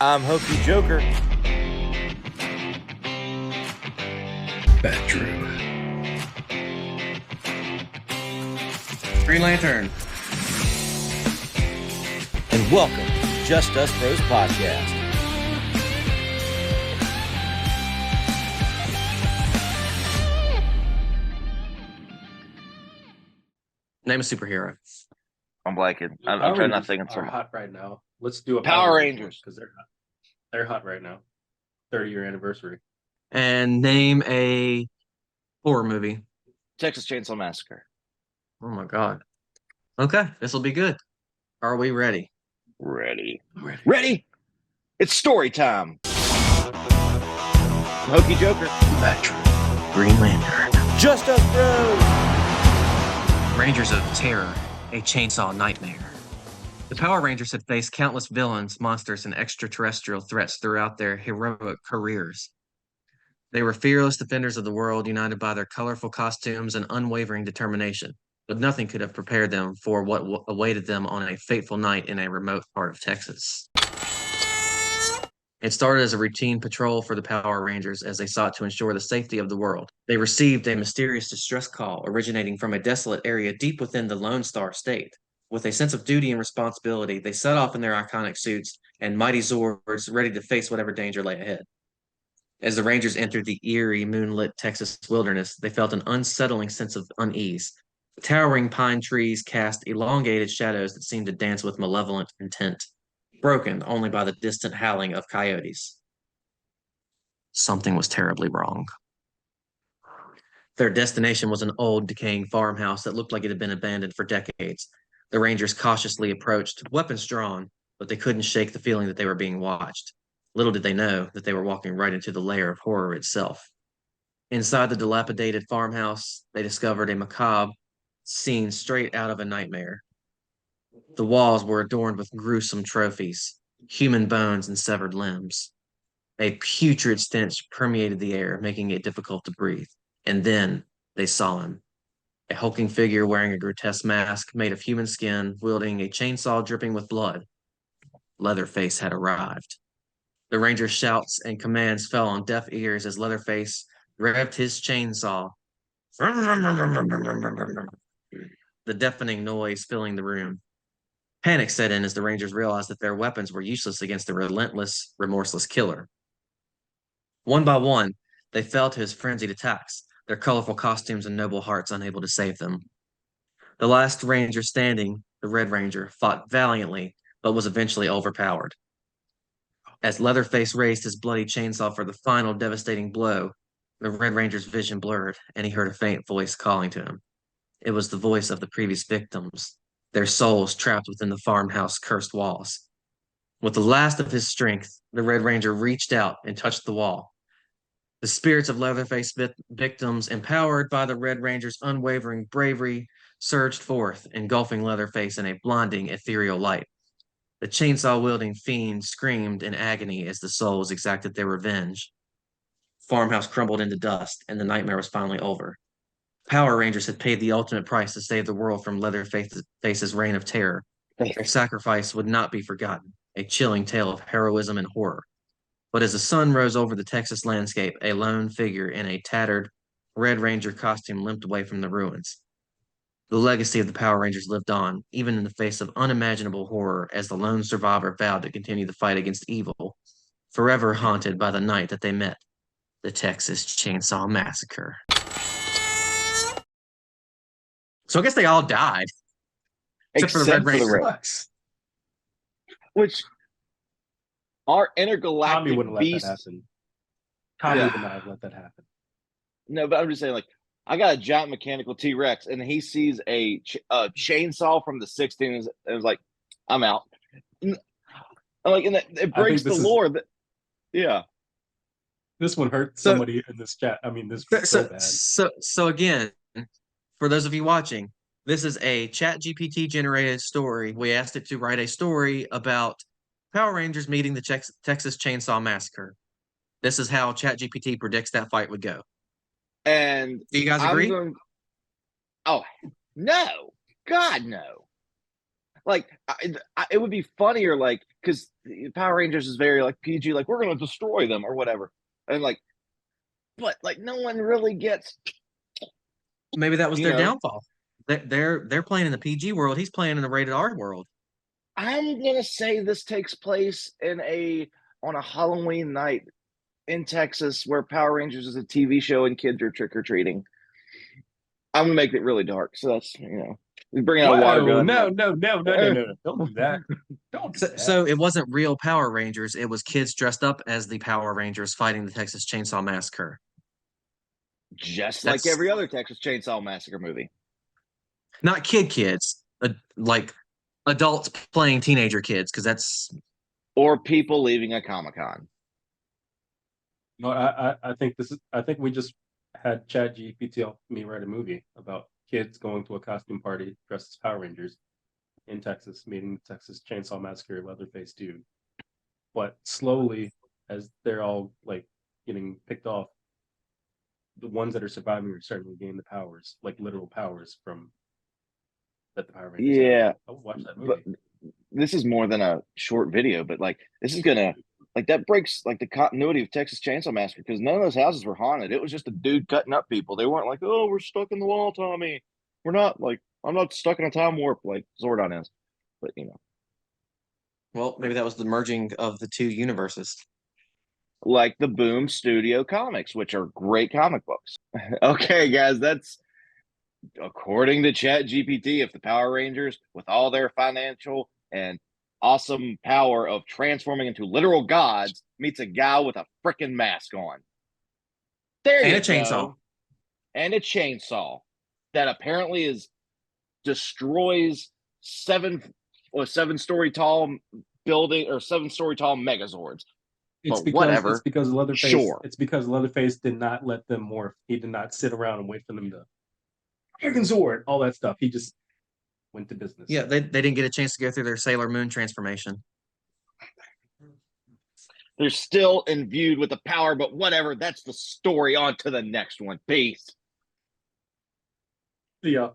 I'm Hokey Joker. Bedroom. Green Lantern. And welcome to Just Us Bros Podcast. Name a superhero. I'm blanking. I'm trying not to think of are hot right now. Let's do a Power Rangers because they're hot. They're hot right now. 30-year anniversary. And name a horror movie. Texas Chainsaw Massacre. Oh my God. Okay, this will be good. Are we ready? Ready. It's story time. Hokey Joker. Bedroom. Green Lantern. Just Us Bros. Rangers of Terror, a chainsaw nightmare. The Power Rangers have faced countless villains, monsters, and extraterrestrial threats throughout their heroic careers. They were fearless defenders of the world, united by their colorful costumes and unwavering determination. But nothing could have prepared them for what awaited them on a fateful night in a remote part of Texas. It started as a routine patrol for the Power Rangers as they sought to ensure the safety of the world. They received a mysterious distress call originating from a desolate area deep within the Lone Star State. With a sense of duty and responsibility, they set off in their iconic suits and mighty Zords ready to face whatever danger lay ahead. As the Rangers entered the eerie, moonlit Texas wilderness, they felt an unsettling sense of unease. Towering pine trees cast elongated shadows that seemed to dance with malevolent intent, broken only by the distant howling of coyotes. Something was terribly wrong. Their destination was an old, decaying farmhouse that looked like it had been abandoned for decades. The Rangers cautiously approached, weapons drawn, but they couldn't shake the feeling that they were being watched. Little did they know that they were walking right into the lair of horror itself. Inside the dilapidated farmhouse, they discovered a macabre scene straight out of a nightmare. The walls were adorned with gruesome trophies, human bones and severed limbs. A putrid stench permeated the air, making it difficult to breathe. And then they saw him. A hulking figure wearing a grotesque mask made of human skin, wielding a chainsaw dripping with blood. Leatherface had arrived. The Ranger's shouts and commands fell on deaf ears as Leatherface revved his chainsaw, the deafening noise filling the room. Panic set in as the Rangers realized that their weapons were useless against the relentless, remorseless killer. One by one, they fell to his frenzied attacks, their colorful costumes and noble hearts unable to save them. The last Ranger standing, the Red Ranger, fought valiantly, but was eventually overpowered. As Leatherface raised his bloody chainsaw for the final devastating blow, the Red Ranger's vision blurred, and he heard a faint voice calling to him. It was the voice of the previous victims, their souls trapped within the farmhouse cursed walls. With the last of his strength, the Red Ranger reached out and touched the wall. The spirits of Leatherface victims, empowered by the Red Ranger's unwavering bravery, surged forth, engulfing Leatherface in a blinding, ethereal light. The chainsaw-wielding fiend screamed in agony as the souls exacted their revenge. Farmhouse crumbled into dust, and the nightmare was finally over. Power Rangers had paid the ultimate price to save the world from Leatherface's reign of terror. Their sacrifice would not be forgotten, a chilling tale of heroism and horror. But as the sun rose over the Texas landscape, a lone figure in a tattered Red Ranger costume limped away from the ruins. The legacy of the Power Rangers lived on, even in the face of unimaginable horror, as the lone survivor vowed to continue the fight against evil, forever haunted by the night that they met, the Texas Chainsaw Massacre. So I guess they all died, except for the Red Ranger. Which our Tommy intergalactic wouldn't let beast. that happen. Tommy Yeah. would not have let that happen. No, but I'm just saying, like, I got a giant mechanical T-Rex, and he sees a chainsaw from the 60s, and was like, "I'm out." And, like, and it breaks the lore. Yeah. This one hurt So- somebody in this chat. I mean, this was so bad. So again, for those of you watching, this is a ChatGPT generated story. We asked it to write a story about Power Rangers meeting the Texas Chainsaw Massacre. This is how ChatGPT predicts that fight would go. And Do you guys agree? oh, no. God, no. like it would be funnier, like, because Power Rangers is very like PG, like we're gonna destroy them or whatever, and like, but like no one really gets. Maybe that was You their know. downfall. They're playing in the PG world. He's playing in the rated R world. I'm gonna say this takes place on a Halloween night in Texas where Power Rangers is a TV show and kids are trick or treating. I'm gonna make it really dark, so that's we bring out a water gun. No, don't do that. Don't do that. So it wasn't real Power Rangers. It was kids dressed up as the Power Rangers fighting the Texas Chainsaw Massacre. Just like every other Texas Chainsaw Massacre movie. Not kids, like adults playing teenager kids, because that's or people leaving a Comic-Con. No, I think I think we just had ChatGPT help me write a movie about kids going to a costume party dressed as Power Rangers in Texas, meeting the Texas Chainsaw Massacre Leatherface dude. But slowly, as they're all like getting picked off, the ones that are surviving are starting to gain the powers, like literal powers from that the Power Rangers have. I'll watch that movie. But this is more than a short video, but like this is gonna like that breaks like the continuity of Texas Chainsaw Massacre because none of those houses were haunted. It was just a dude cutting up people. They weren't like, oh, we're stuck in the wall, Tommy. We're not like I'm not stuck in a time warp like Zordon is. But well, maybe that was the merging of the two universes. Like the Boom Studio comics, which are great comic books. Okay, guys, that's according to ChatGPT. If the Power Rangers, with all their financial and awesome power of transforming into literal gods, meets a guy with a freaking mask on. There you And a chainsaw. go. And a chainsaw that apparently destroys seven-story tall building or 7-story tall megazords. It's but because whatever. It's because Leatherface. Sure. It's because Leatherface did not let them morph. He did not sit around and wait for them to Dragon Sword, all that stuff. He just went to business. Yeah, they didn't get a chance to go through their Sailor Moon transformation. They're still imbued with the power, but whatever. That's the story. On to the next one. Peace. Yeah.